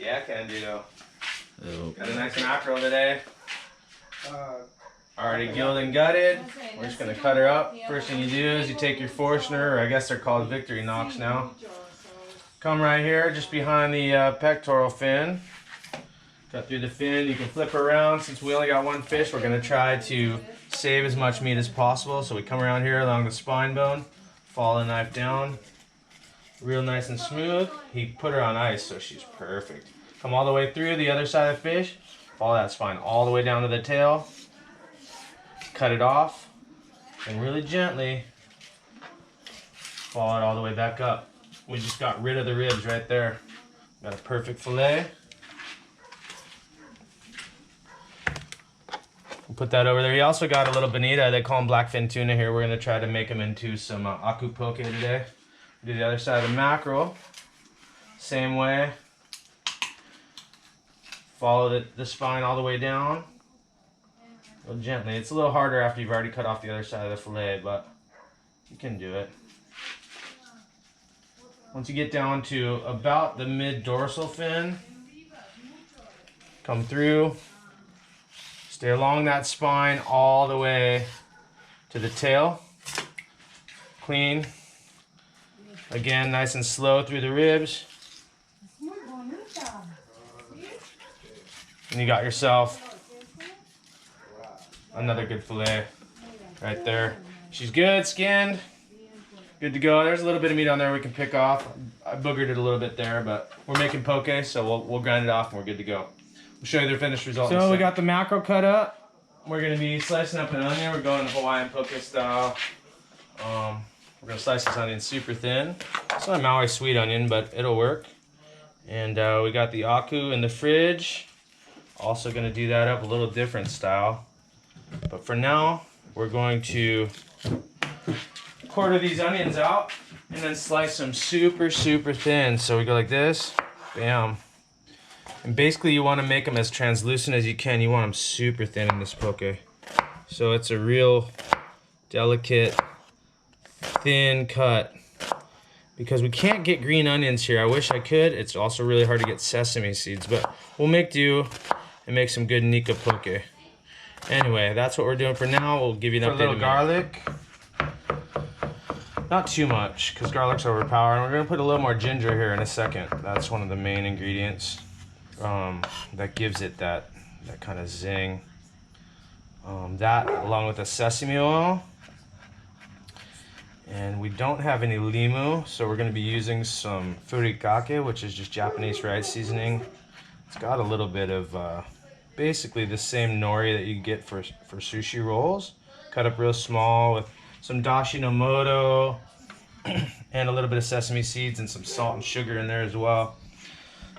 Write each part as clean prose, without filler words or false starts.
Yeah, can do though. Got a nice mackerel today. Already gilled and gutted. We're just gonna cut her up. First thing you do is you take your Forstner, or I guess they're called Victory Knocks now. Come right here, just behind the pectoral fin. Cut through the fin. You can flip her around. Since we only got one fish, we're gonna try to save as much meat as possible. So we come around here along the spine bone, follow the knife down, real nice and smooth. He put her on ice, so she's perfect. Come all the way through the other side of the fish, follow that spine all the way down to the tail, cut it off, and really gently follow it all the way back up. We just got rid of the ribs right there. Got a perfect fillet. We'll put that over there. You also got a little bonita. They call them blackfin tuna here. We're going to try to make them into some aku poke today. Do the other side of the mackerel. Same way. Follow the spine all the way down. Real gently. It's a little harder after you've already cut off the other side of the fillet, but you can do it. Once you get down to about the mid-dorsal fin, come through. Stay along that spine all the way to the tail. Clean. Again, nice and slow through the ribs. And you got yourself another good fillet right there. She's good, skinned, good to go. There's a little bit of meat on there we can pick off. I boogered it a little bit there, but we're making poke, so we'll grind it off and we're good to go. We'll show you the finished result. So we got the mackerel cut up. We're gonna be slicing up an onion. We're going Hawaiian poke style. We're gonna slice this onion super thin. It's not a Maui sweet onion, but it'll work. And we got the aku in the fridge. Also gonna do that up a little different style. But for now, we're going to quarter these onions out and then slice them super, super thin. So we go like this, bam. And basically you want to make them as translucent as you can. You want them super thin in this poke. So it's a real delicate, thin cut. Because we can't get green onions here. I wish I could. It's also really hard to get sesame seeds, but we'll make do and make some good Nika poke. Anyway, that's what we're doing for now. We'll give you an update. A little garlic. Not too much, because garlic's overpowering. We're gonna put a little more ginger here in a second. That's one of the main ingredients that gives it that kind of zing. That along with the sesame oil. And we don't have any limu, so we're gonna be using some furikake, which is just Japanese rice seasoning. It's got a little bit of basically the same nori that you get for sushi rolls. Cut up real small with some dashi no moto and a little bit of sesame seeds and some salt and sugar in there as well.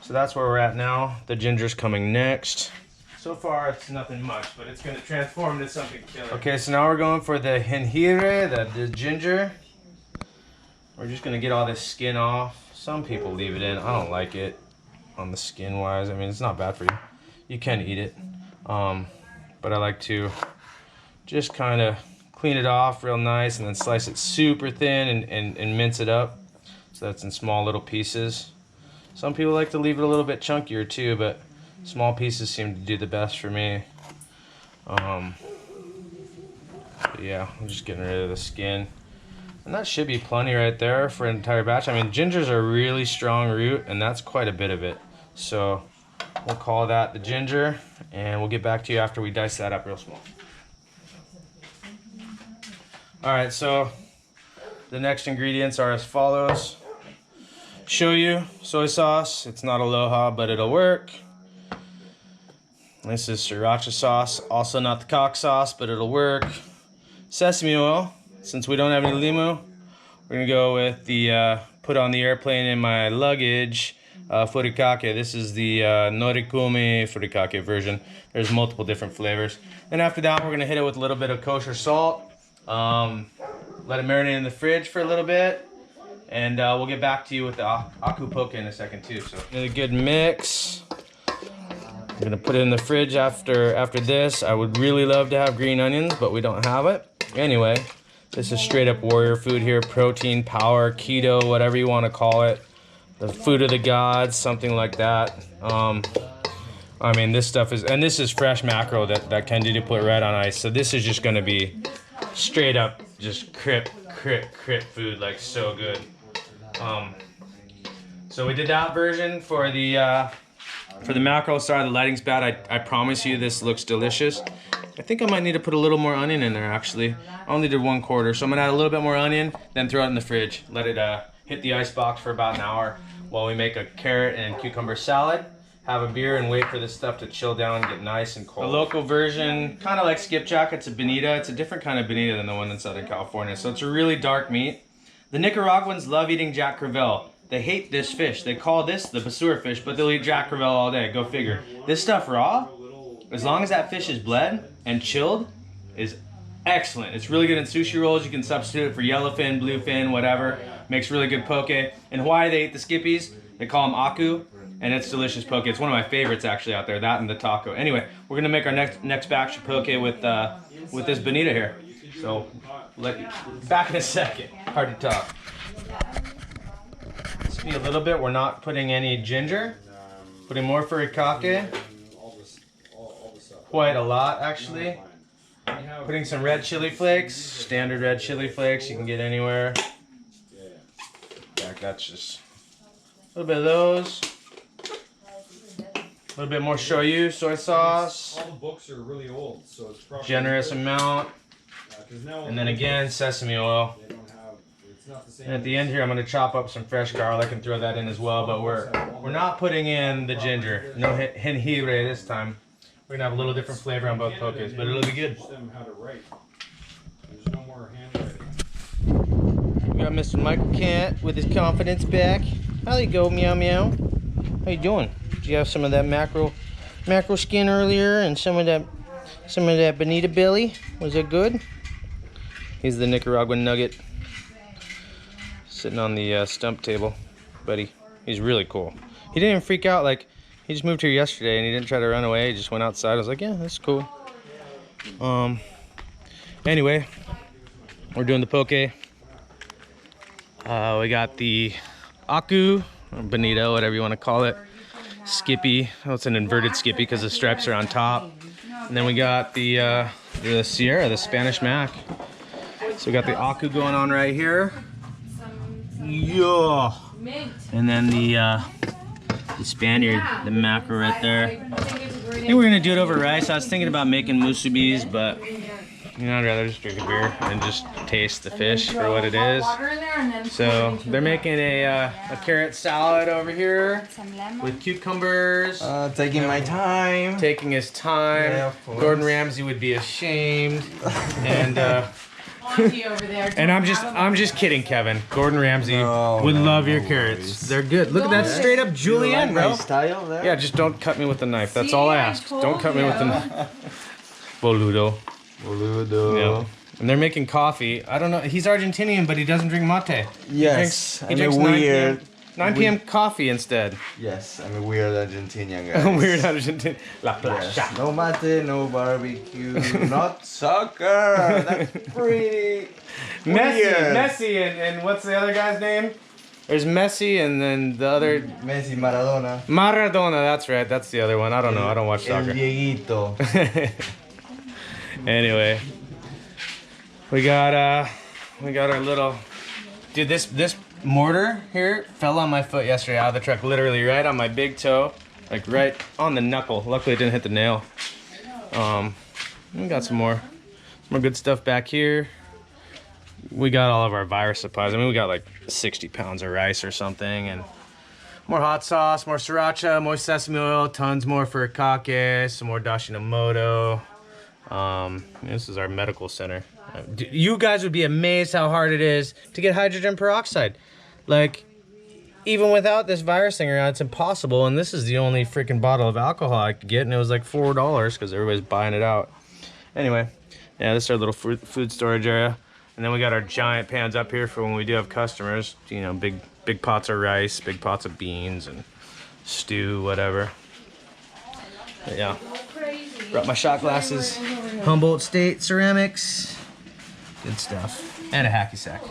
So that's where we're at now. The ginger's coming next. So far it's nothing much, but it's gonna transform into something killer. Okay, so now we're going for the henhire, the ginger. We're just gonna get all this skin off. Some people leave it in. I don't like it on the skin wise. I mean, it's not bad for you. You can eat it. But I like to just kind of clean it off real nice and then slice it super thin and mince it up. So that's in small little pieces. Some people like to leave it a little bit chunkier too, but small pieces seem to do the best for me. Yeah, I'm just getting rid of the skin. And that should be plenty right there for an entire batch. I mean, ginger's a really strong root, and that's quite a bit of it. So we'll call that the ginger, and we'll get back to you after we dice that up real small. All right, so the next ingredients are as follows. Shoyu, soy sauce. It's not aloha, but it'll work. This is sriracha sauce, also not the cock sauce, but it'll work. Sesame oil. Since we don't have any limu, we're gonna go with the put on the airplane in my luggage furikake. This is the norikumi furikake version. There's multiple different flavors. Then after that, we're gonna hit it with a little bit of kosher salt. Let it marinate in the fridge for a little bit, and we'll get back to you with the aku poke in a second too. So a good mix. I'm gonna put it in the fridge after this. I would really love to have green onions, but we don't have it. Anyway, this is straight up warrior food here. Protein, power, keto, whatever you want to call it. the food of the gods, something like that. I mean, this stuff is, and this is fresh mackerel that Ken did put right on ice. So this is just gonna be straight up just crip food, like so good. So we did that version for the mackerel. Sorry, the lighting's bad. I promise you this looks delicious. I think I might need to put a little more onion in there actually. I only did 1/4, so I'm gonna add a little bit more onion, then throw it in the fridge. Let it hit the ice box for about an hour while we make a carrot and cucumber salad. Have a beer and wait for this stuff to chill down and get nice and cold. The local version, kind of like skipjack, it's a bonita. It's a different kind of bonita than the one in Southern California. So it's a really dark meat. The Nicaraguans love eating Jack Crevel. They hate this fish. They call this the basura fish, but they'll eat Jack Crevel all day. Go figure. This stuff raw, as long as that fish is bled and chilled, is excellent. It's really good in sushi rolls. You can substitute it for yellowfin, bluefin, whatever. Makes really good poke. In Hawaii, they eat the skippies. They call them aku. And it's delicious poke. It's one of my favorites actually out there, that and the taco. Anyway, we're gonna make our next batch of poke with this bonita here. So, back in a second. Hard to talk. This will be a little bit. We're not putting any ginger. Putting more furikake. Quite a lot actually. Putting some red chili flakes. Standard red chili flakes you can get anywhere. That's just a little bit of those. A little bit more shoyu, soy sauce. All the books are really old, so it's probably generous amount. And then again, sesame oil. And at the end here, I'm going to chop up some fresh garlic and throw that in as well. But we're not putting in the ginger. No jengibre this time. We're gonna have a little different flavor on both pokés, but it'll be good. We got Mr. Michael Kent with his confidence back. How you go, meow meow? How you doing? Did you have some of that mackerel skin earlier and some of that bonita belly? Was it good? He's the Nicaraguan nugget sitting on the stump table, buddy. He's really cool. He didn't even freak out. Like, he just moved here yesterday and he didn't try to run away. He just went outside. I was like, yeah, that's cool. Anyway, we're doing the poke. We got the aku, or bonita, whatever you want to call it. Skippy. Oh, it's an inverted skippy because the stripes are on top. And then we got the Sierra, the Spanish mac. So we got the aku going on right here. Yeah. And then the Spaniard, the mackerel right there. I think we're gonna do it over rice. I was thinking about making musubis, but you know, I'd rather just drink a beer and just taste the fish for what it is. So they're making a carrot salad over here with cucumbers. Taking my time. Taking his time. Yeah, Gordon Ramsay would be ashamed. And and I'm just kidding, Kevin. Gordon Ramsay would love your carrots. They're good. Look at that straight up julienne, like bro. my style there? Yeah, just don't cut me with the knife. That's all I ask. Don't cut me with the knife. Boludo. Yeah. And they're making coffee. I don't know. He's Argentinian, but he doesn't drink mate. Yes, he drinks weird. 9 p.m. coffee instead. Yes, I'm a weird Argentinian guy. Weird Argentinian. La plancha. Yes. No mate, no barbecue, not soccer. That's pretty weird. Messi, and what's the other guy's name? There's Messi and then the other... Messi, Maradona. Maradona, that's right. That's the other one. I don't know. I don't watch soccer. El Dieguito. Anyway, we got our little... Dude, this mortar here fell on my foot yesterday out of the truck, literally right on my big toe, like right on the knuckle. Luckily it didn't hit the nail. We got some more good stuff back here. We got all of our virus supplies. I mean, we got like 60 pounds of rice or something, and more hot sauce, more sriracha, more sesame oil, tons more furikake, some more dashinamoto. This is our medical center. You guys would be amazed how hard it is to get hydrogen peroxide. Like, even without this virus thing around, it's impossible. And this is the only freaking bottle of alcohol I could get, and it was like $4 because everybody's buying it out. Anyway, yeah, this is our little food storage area. And then we got our giant pans up here for when we do have customers. You know, big pots of rice, big pots of beans, and stew, whatever. But yeah, brought my shot glasses. Humboldt State ceramics. Good stuff. And a hacky sack.